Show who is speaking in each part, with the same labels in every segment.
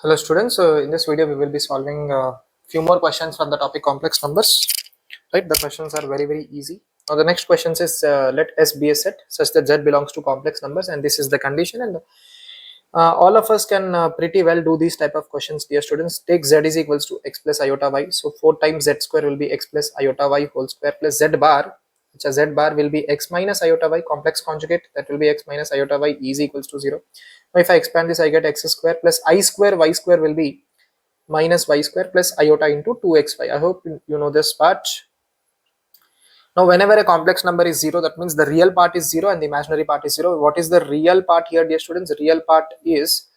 Speaker 1: Hello students, in this video we will be solving few more questions from the topic complex numbers. Right, the questions are very easy. Now the next question is let S be a set such that Z belongs to complex numbers, and this is the condition, and all of us can pretty well do these type of questions, dear students. Take Z is equals to x plus iota y, so 4 times Z square will be x plus iota y whole square plus Z bar, which is Z bar will be x minus iota y complex conjugate, that will be x minus iota y is equals to 0. Now if I expand this, I get x square plus I square y square will be minus y square plus iota into 2xy. I hope you know this part. Now whenever a complex number is 0, that means the real part is 0 and the imaginary part is 0. What is the real part here, dear students? The real part is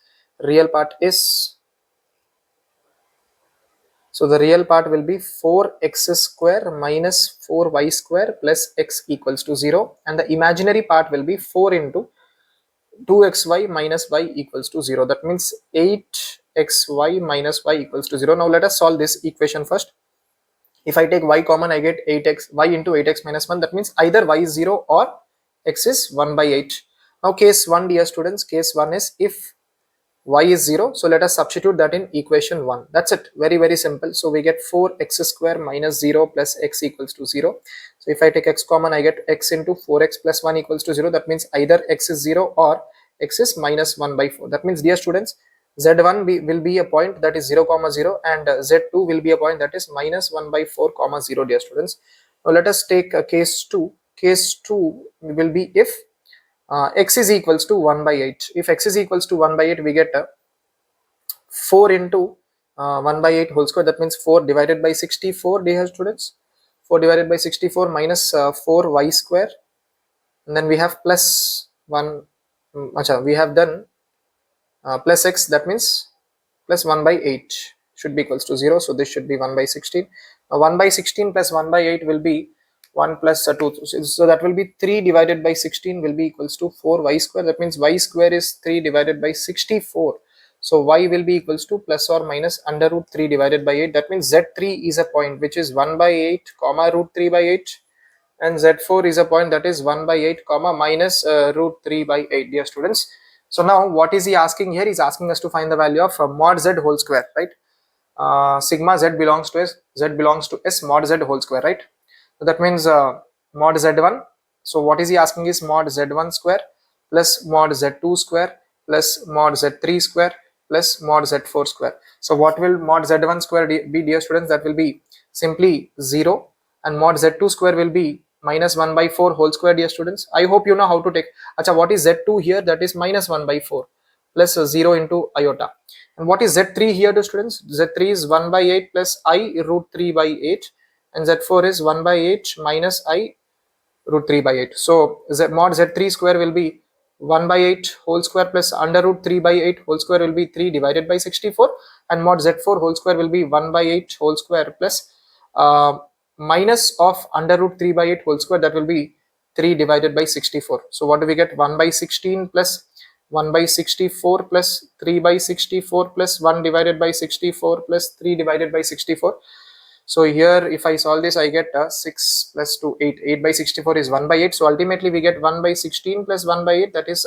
Speaker 1: so the real part will be 4x square minus 4y square plus x equals to 0, and the imaginary part will be 4 into 2xy minus y equals to 0. That means 8xy minus y equals to 0. Now let us solve this equation first. If I take y common, I get 8x y into 8x minus 1. That means either y is 0 or x is 1 by 8. Now case 1, dear students, case 1 is if y is 0. So let us substitute that in equation 1. That's it. Very simple. So we get 4x square minus 0 plus x equals to 0. So if I take x common, I get x into 4x plus 1 equals to 0. That means either x is 0 or x is minus 1 by 4. That means, dear students, z1 will be a point that is 0 comma 0, and z2 will be a point that is minus 1 by 4 comma 0, dear students. Now let us take case 2. Case 2 will be if x is equals to 1 by 8. If x is equals to 1 by 8, we get 4 into 1 by 8 whole square. That means 4 divided by 64, dear students. 4 divided by 64 minus 4y square, and then we have plus 1. We have done plus x, that means plus 1 by 8 should be equals to 0. So this should be 1 by 16. 1 by 16 plus 1 by 8 will be 1 plus 2. So that will be 3 divided by 16 will be equals to 4y square. That means y square is 3 divided by 64. So y will be equals to plus or minus under root 3 divided by 8. That means z3 is a point which is 1 by 8 comma root 3 by 8. And z4 is a point that is 1 by 8 comma minus root 3 by 8, dear students. So now what is he asking here? He's asking us to find the value of mod z whole square, right? Sigma z belongs to s mod z whole square, right? So that means mod z1. So what is he asking is mod z1 square plus mod z2 square plus mod z3 square plus mod z4 square. So what will mod z1 square be, dear students? That will be simply 0, and mod z2 square will be minus 1 by 4 whole square, dear students. I hope you know how to take. Acha, what is z2 here? That is minus 1 by 4 plus 0 into iota. And what is z3 here, dear students? z3 is 1 by 8 plus I root 3 by 8, and z4 is 1 by 8 minus I root 3 by 8. So mod z3 square will be 1 by 8 whole square plus under root 3 by 8 whole square will be 3 divided by 64, and mod z4 whole square will be 1 by 8 whole square plus minus of under root 3 by 8 whole square, that will be 3 divided by 64. So what do we get? 1 by 16 plus 1 by 64 plus 3 by 64 plus 1 divided by 64 plus 3 divided by 64. So here if I solve this, I get 6 plus 2, 8. 8 by 64 is 1 by 8. So ultimately we get 1 by 16 plus 1 by 8. That is,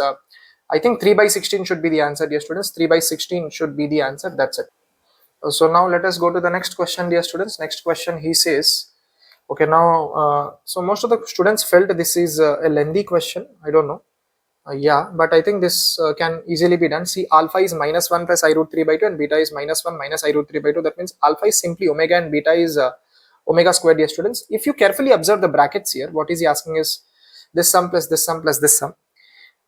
Speaker 1: I think 3 by 16 should be the answer, dear students. 3 by 16 should be the answer. That's it. So now let us go to the next question, dear students. Next question, he says, okay, now so most of the students felt this is a lengthy question. I don't know. Yeah, but I think this can easily be done. See, alpha is minus 1 plus I root 3 by 2, and beta is minus 1 minus I root 3 by 2. That means alpha is simply omega and beta is omega squared, dear students. If you carefully observe the brackets here, what is he asking is this sum plus this sum plus this sum.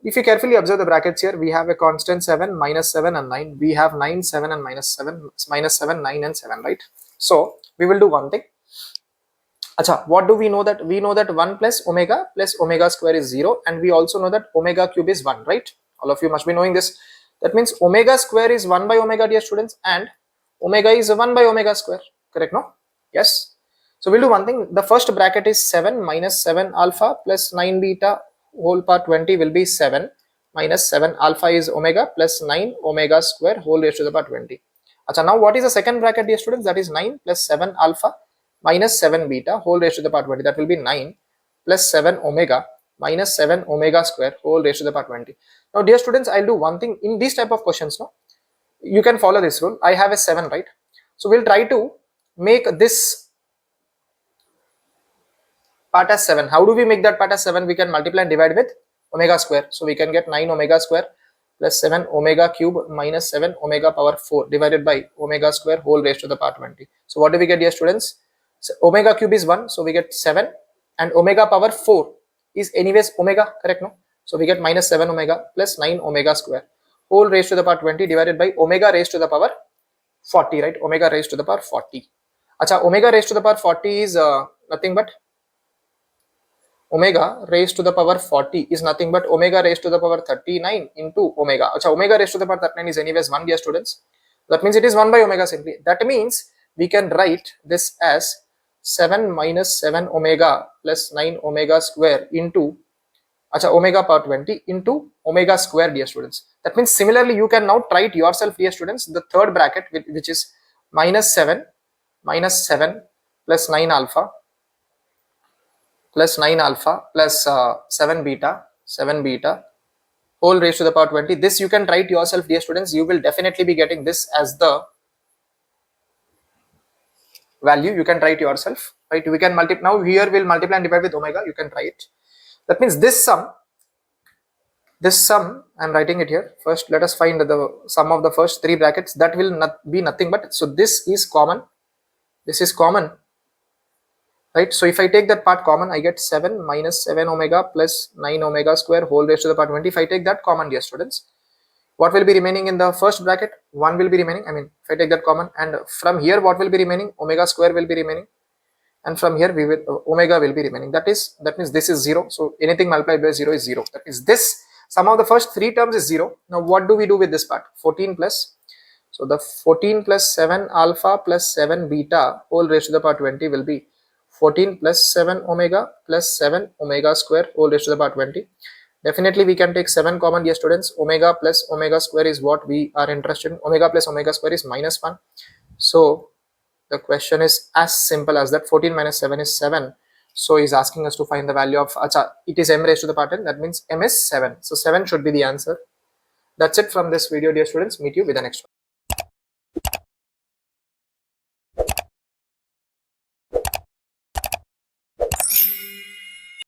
Speaker 1: If you carefully observe the brackets here, we have a constant 7, minus 7 and 9. We have 9, 7 and minus 7, 9 and 7, right? So we will do one thing. Acha, what do we know? That we know that 1 plus omega square is 0, and we also know that omega cube is 1, right? All of you must be knowing this. That means omega square is 1 by omega, dear students, and omega is 1 by omega square, correct? No? Yes. So we'll do one thing. The first bracket is 7 minus 7 alpha plus 9 beta whole power 20 will be 7 minus 7 alpha is omega plus 9 omega square whole raised to the power 20. Acha, now what is the second bracket, dear students? That is 9 plus 7 alpha minus 7 beta whole raised to the power 20. That will be 9 plus 7 omega minus 7 omega square whole raised to the power 20. Now, dear students, I'll do one thing in these type of questions. No, you can follow this rule. I have a 7, right? So we'll try to make this part as 7. How do we make that part as 7? We can multiply and divide with omega square. So we can get 9 omega square plus 7 omega cube minus 7 omega power 4 divided by omega square whole raised to the power 20. So what do we get, dear students? So omega cube is 1, so we get 7, and omega power 4 is anyways omega, correct? No? So we get minus 7 omega plus 9 omega square whole raised to the power 20 divided by omega raised to the power 40, right? Omega raised to the power 40. Acha, omega raised to the power 40 is nothing but omega raised to the power 40 is nothing but omega raised to the power 39 into omega. Acha, omega raised to the power 39 is anyways 1, dear students. That means it is 1 by omega simply. That means we can write this as 7 minus 7 omega plus 9 omega square into omega power 20 into omega square, dear students. That means similarly you can now try it yourself, dear students. The third bracket, which is minus 7 plus 9 alpha plus 7 beta whole raised to the power 20. This you can try it yourself, dear students. You will definitely be getting this as the value. You can try it yourself, right? We can multiply. Now here we'll multiply and divide with omega. You can try it. That means this sum I'm writing it here. First let us find the sum of the first 3 brackets. That will be nothing but, so this is common, right? So if I take that part common, I get 7 minus 7 omega plus 9 omega square whole raised to the power 20. If I take that common, dear students, what will be remaining in the first bracket? 1 will be remaining. I mean, if I take that common, and from here what will be remaining? Omega square will be remaining, and from here we will omega will be remaining. That means this is 0. So anything multiplied by 0 is 0. That means this sum of the first 3 terms is 0. Now what do we do with this part? 14 plus, so the 14 plus 7 alpha plus 7 beta whole raised to the power 20 will be 14 plus 7 omega plus 7 omega square whole raised to the power 20. Definitely we can take 7 common, dear students. Omega plus omega square is what we are interested in. Omega plus omega square is minus 1. So the question is as simple as that. 14 minus 7 is 7. So he's asking us to find the value of, it is m raised to the power 10. That means m is 7. So 7 should be the answer. That's it from this video, dear students. Meet you with the next one.